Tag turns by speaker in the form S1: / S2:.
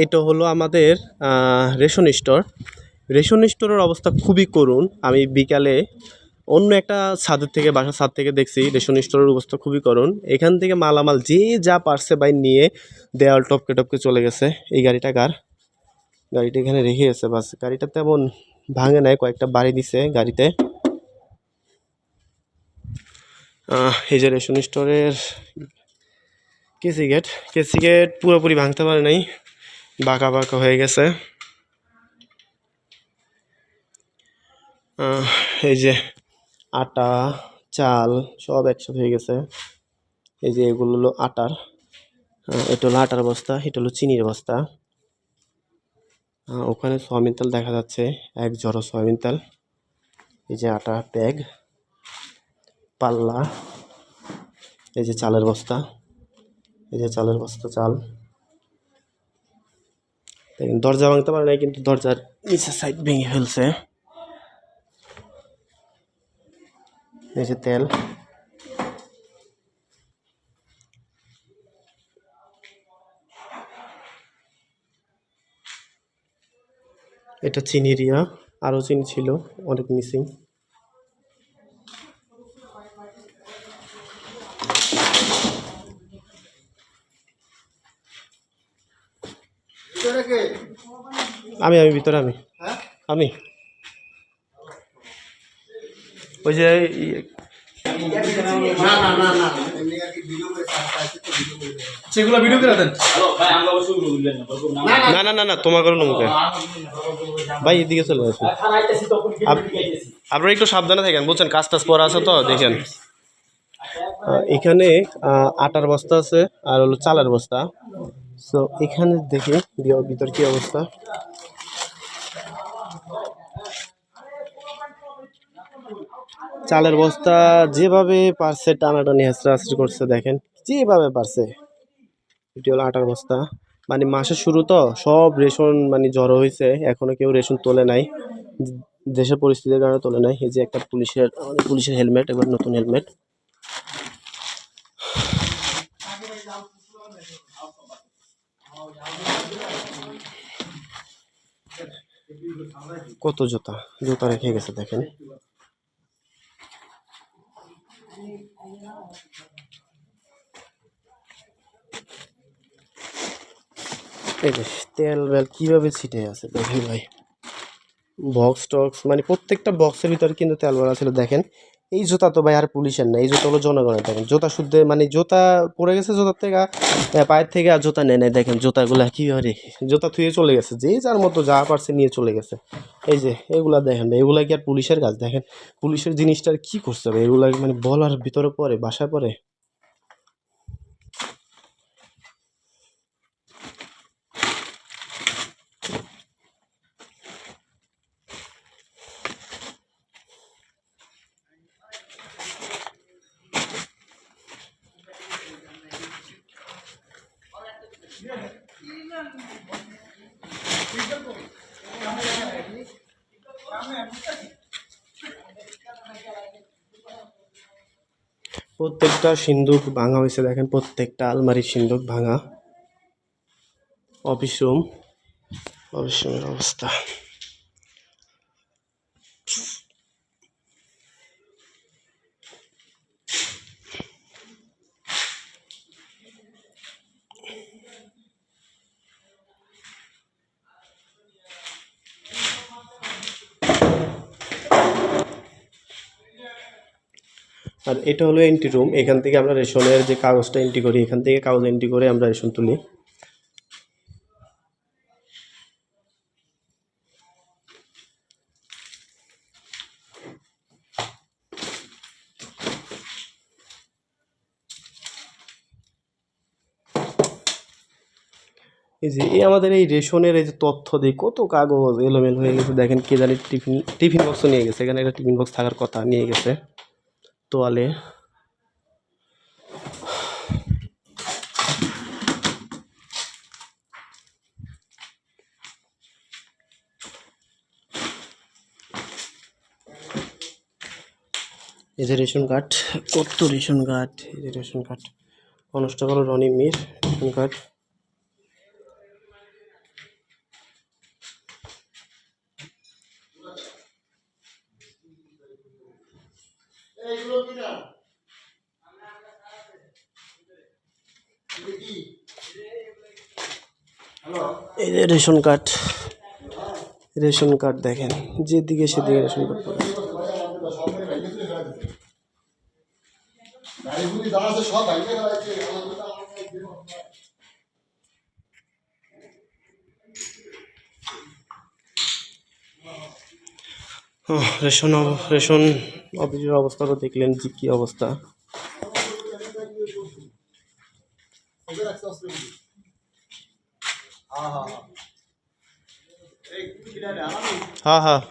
S1: এটা হলো আমাদের রেশন স্টোর। রেশন স্টোরের অবস্থা খুবই করুণ। আমি বিকালে অন্য একটা ছাদের থেকে, বাসার ছাদ থেকে দেখছি রেশন স্টোরের অবস্থা খুবই করুণ। এখান থেকে মালামাল যে যা পারছে ভাই নিয়ে দেওয়াল টপকে টপকে চলে গেছে। এই গাড়িটা কার? গাড়িটা এখানে রেখে গেছে, বাস গাড়িটা তেমন ভাঙে নাই, কয়েকটা বাড়ি দিছে গাড়িতে। এই যে রেশন স্টোরের কেসি গেট পুরোপুরি ভাঙতে পারে নাই, বাঁকা বাঁকা হয়ে গেছে। এই যে আটা চাল সব একসাথে হয়ে গেছে। এই যে এগুলো হলো আটার, এটা হলো আটার বস্তা, এটা হলো চিনির বস্তা। ওখানে সয়াবিন তেল দেখা যাচ্ছে, এক জড়ো সয়াবিন তেল। এই যে আটা ব্যাগ, পাল্লা, এই যে চালের বস্তা, এই যে চালের বস্তা চাল। দেখেন দরজা ভাঙতে পারে নাই, কিন্তু দরজার নিচের সাইড ভেঙে ফেলছে। এই যে তেল, এটা চিনির আরও চিনি ছিল, অনেক মিসিং। আমি ভিতরে আমি ওই যে
S2: সেগুলো ভিডিও করে দেন।
S1: না না না না তোমার করে নমুকে ভাই, এদিকে চলে আসুন। আপনারা একটু সাবধানে থাকেন, বুঝছেন কাজ টাজ পড়া আছে তো। দেখেন এখানে আটার বস্তা আছে আর হলো চালের বস্তা। সো এখানে দেখি ভিতর কি অবস্থা। চালের বস্তা যেভাবে পারছে টানাটানি হেঁচড়াহেঁচড়ি করছে, দেখেন যেভাবে পারছে। এটি হলো আটার বস্তা। মানে মাসের শুরু তো, সব রেশন মানে জড়ো হয়েছে, এখনো কেউ রেশন তোলে নাই, দেশের পরিস্থিতির কারণে তোলে নাই। এই যে একটা পুলিশের হেলমেট, এবার নতুন হেলমেট। কত জুতা রেখে গেছে দেখেন। এই যে তেল বেল কিভাবে ছিটে আছে দেখেন ভাই। বক্স টক্স মানে প্রত্যেকটা বক্সের ভিতরে কিন্তু তেল ভরা ছিল। দেখেন এই জুতা তো ভাই আর পুলিশের না, এই জুতা হলো জনগণের। দেখেন জুতা শুদ্ধ মানে জুতা পড়ে গেছে, জুতার থেকে পায়ের থেকে আর জুতা নেয় নাই। দেখেন জুতাগুলা কীভাবে রেখে, জুতা থুয়ে চলে গেছে, যে যার মতো যা পারছে নিয়ে চলে গেছে। এই যে এগুলা দেখেন ভাই, এগুলা কি আর পুলিশের কাজ? দেখেন পুলিশের জিনিসটার কি করছে ভাই, এগুলা মানে বলার ভিতরে পড়ে, বাসায় পড়ে। প্রত্যেকটা সিন্দুক ভাঙা হয়েছে, দেখেন প্রত্যেকটা আলমারির সিন্দুক ভাঙা। অফিস রুমের অবস্থা। আর এটা হলো এন্ট্রি রুম, এখান থেকে আমরা রেশনের যে কাগজটা এন্ট্রি করি, এখান থেকে কাগজ এন্ট্রি করে আমরা রেশন তুলি। এই যে আমাদের এই রেশনের এই যে তথ্য দিয়ে কত কাগজ এলোমেলো হয়ে গেছে। দেখেন কে জানি টিফিন বক্স নিয়ে গেছে, এখানে একটা টিফিন বক্স থাকার কথা, নিয়ে গেছে তোয়ালে। এই যে রেশন কার্ড, কত রেশন কার্ড। এই যে ration card, constable Roni Mir ration card. এই যে রেশন কার্ড দেখেন, যেদিকে সেদিকে রেশন কার্ড পড়ে আছে। রেশন অফিসের অবস্থা তো দেখলেন যে কি অবস্থা। হ্যাঁ হ্যাঁ